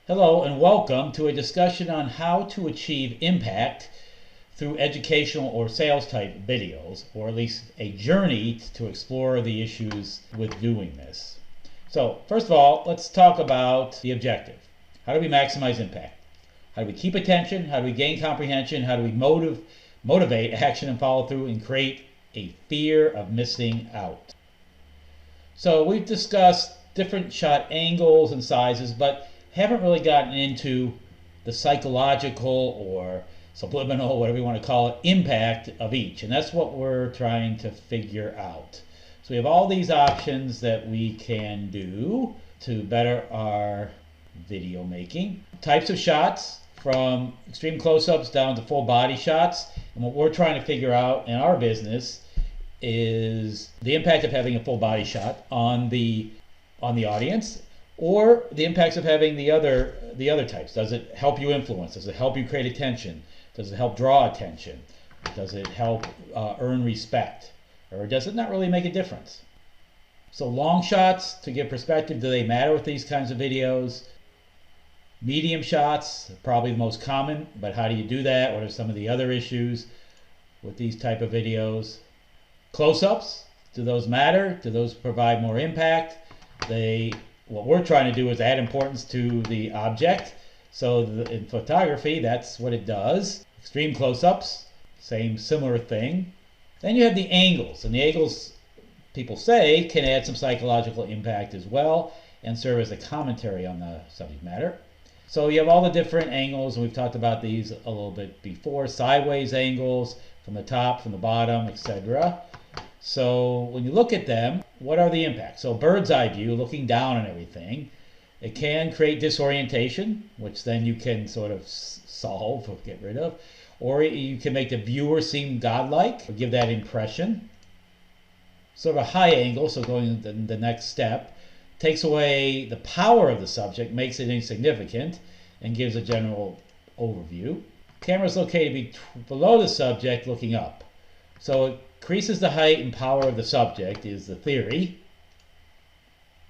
Hello and welcome to a discussion on how to achieve impact through educational or sales type videos, or at least a journey to explore the issues with doing this. So first of all, let's talk about the objective. How do we maximize impact? How do we keep attention? How do we gain comprehension? How do we motivate action and follow through and create a fear of missing out? So we've discussed different shot angles and sizes, but haven't really gotten into the psychological or subliminal, whatever you want to call it, impact of each. And that's what we're trying to figure out. So we have all these options that we can do to better our video making. Types of shots, from extreme close-ups down to full body shots. And what we're trying to figure out in our business is the impact of having a full body shot on the audience, or the impacts of having the other types. Does it help you influence? Does it help you create attention? Does it help draw attention? Does it help earn respect? Or does it not really make a difference? So long shots, to give perspective, do they matter with these kinds of videos? Medium shots, probably the most common, but how do you do that? What are some of the other issues with these type of videos? Close-ups, do those matter? Do those provide more impact? What we're trying to do is add importance to the object. So in photography, that's what it does. Extreme close-ups, similar thing. Then you have the angles, and the angles, people say, can add some psychological impact as well and serve as a commentary on the subject matter. So you have all the different angles, and we've talked about these a little bit before. Sideways angles, from the top, from the bottom, etc. So when you look at them, what are the impacts? So bird's eye view, looking down on everything, it can create disorientation, which then you can sort of solve or get rid of. Or you can make the viewer seem godlike, or give that impression. Sort of a high angle, so going to the next step, takes away the power of the subject, makes it insignificant, and gives a general overview. Camera is located below the subject, looking up. So it increases the height and power of the subject, is the theory.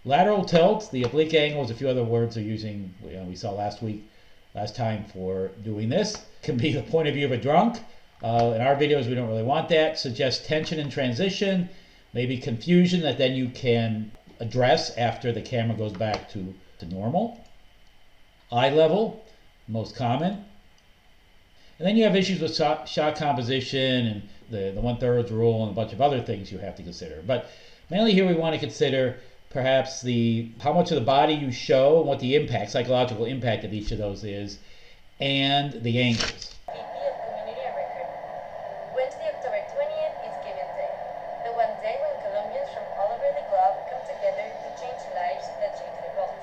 Lateral tilt, the oblique angle, is a few other words they're using, we saw last time for doing this. Can be the point of view of a drunk. In our videos, we don't really want that. Suggests tension and transition, maybe confusion that then you can address after the camera goes back to normal. Eye level, most common. And then you have issues with shot composition and the 1/3 rule and a bunch of other things you have to consider. But mainly here we want to consider perhaps how much of the body you show and what the impact, psychological impact of each of those is, and the angles. Community record. Wednesday, October 20th is Giving Day. The one day when Colombians from all over the globe come together to change lives that change the world.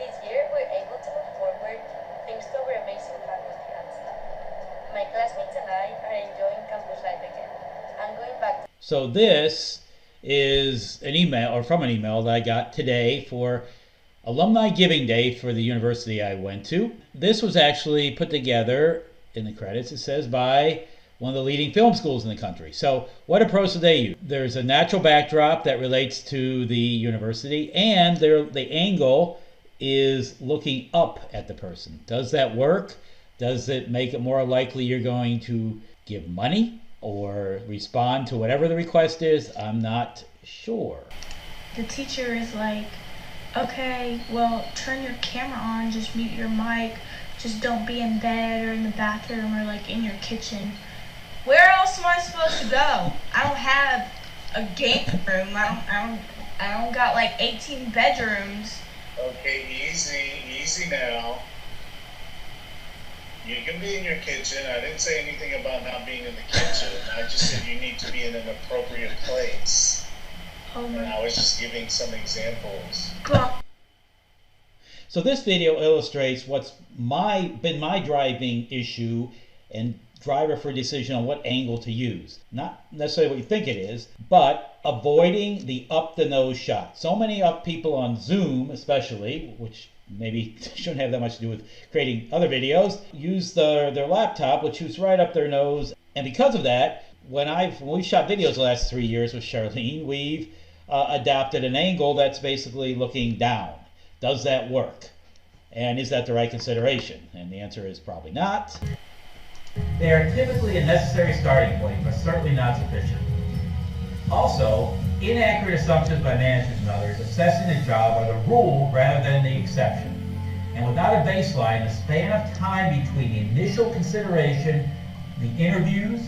This year we're able to move forward thanks to our amazing faculty and staff. My classmates and I are enjoying campus life again. I'm going back. So this is an email, or from an email that I got today for Alumni Giving Day for the university I went to. This was actually put together, in the credits it says, by one of the leading film schools in the country. So what approach do they use? There's a natural backdrop that relates to the university, and the angle is looking up at the person. Does that work? Does it make it more likely you're going to give money or respond to whatever the request is? I'm not sure. The teacher is like, okay, well, turn your camera on, just mute your mic, just don't be in bed or in the bathroom or like in your kitchen. Where else am I supposed to go? I don't have a game room. I don't got like 18 bedrooms. Okay, easy now. You can be in your kitchen. I didn't say anything about not being in the kitchen. I just said you need to be in an appropriate place. And I was just giving some examples. So this video illustrates what's been my driving issue and driver for decision on what angle to use. Not necessarily what you think it is, but avoiding the up-the-nose shot. So many people on Zoom, especially, which maybe shouldn't have that much to do with creating other videos, use their laptop, which shoots right up their nose. And because of that, when we've shot videos the last 3 years with Charlene, we've adopted an angle that's basically looking down. Does that work? And is that the right consideration? And the answer is probably not. They are typically a necessary starting point, but certainly not sufficient. Also, inaccurate assumptions by managers and others assessing a job are the rule rather than the exception. And without a baseline, the span of time between the initial consideration, the interviews,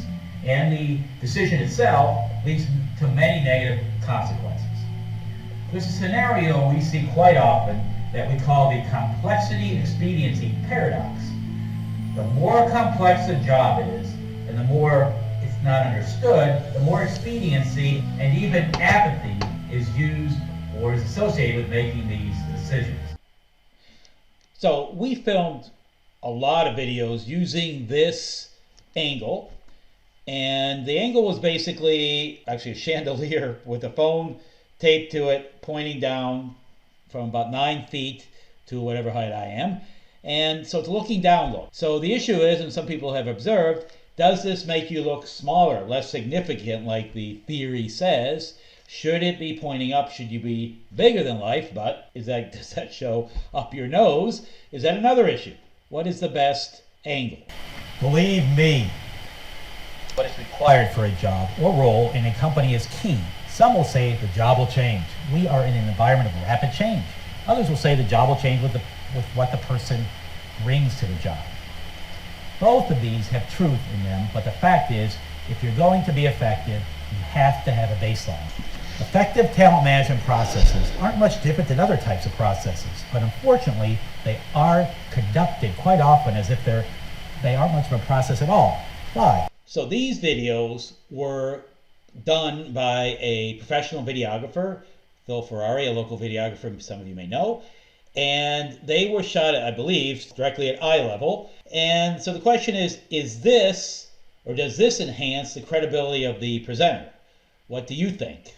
and the decision itself leads to many negative consequences. There's a scenario we see quite often that we call the complexity expediency paradox. The more complex a job is, and the more it's not understood, the more expediency and even apathy is used or is associated with making these decisions. So we filmed a lot of videos using this angle, and the angle was basically actually a chandelier with a phone taped to it, pointing down from about 9 feet to whatever height I am. And so it's looking down low. So the issue is, and some people have observed, does this make you look smaller, less significant like the theory says? Should it be pointing up? Should you be bigger than life? But does that show up your nose? Is that another issue? What is the best angle? Believe me, what is required for a job or role in a company is key. Some will say the job will change. We are in an environment of rapid change. Others will say the job will change with what the person brings to the job. Both of these have truth in them, but the fact is, if you're going to be effective, you have to have a baseline. Effective talent management processes aren't much different than other types of processes, but unfortunately, they are conducted quite often as if they aren't much of a process at all. Why? So these videos were done by a professional videographer, Phil Ferrari, a local videographer some of you may know, and they were shot, I believe, directly at eye level. And so the question is this, or does this enhance the credibility of the presenter? What do you think?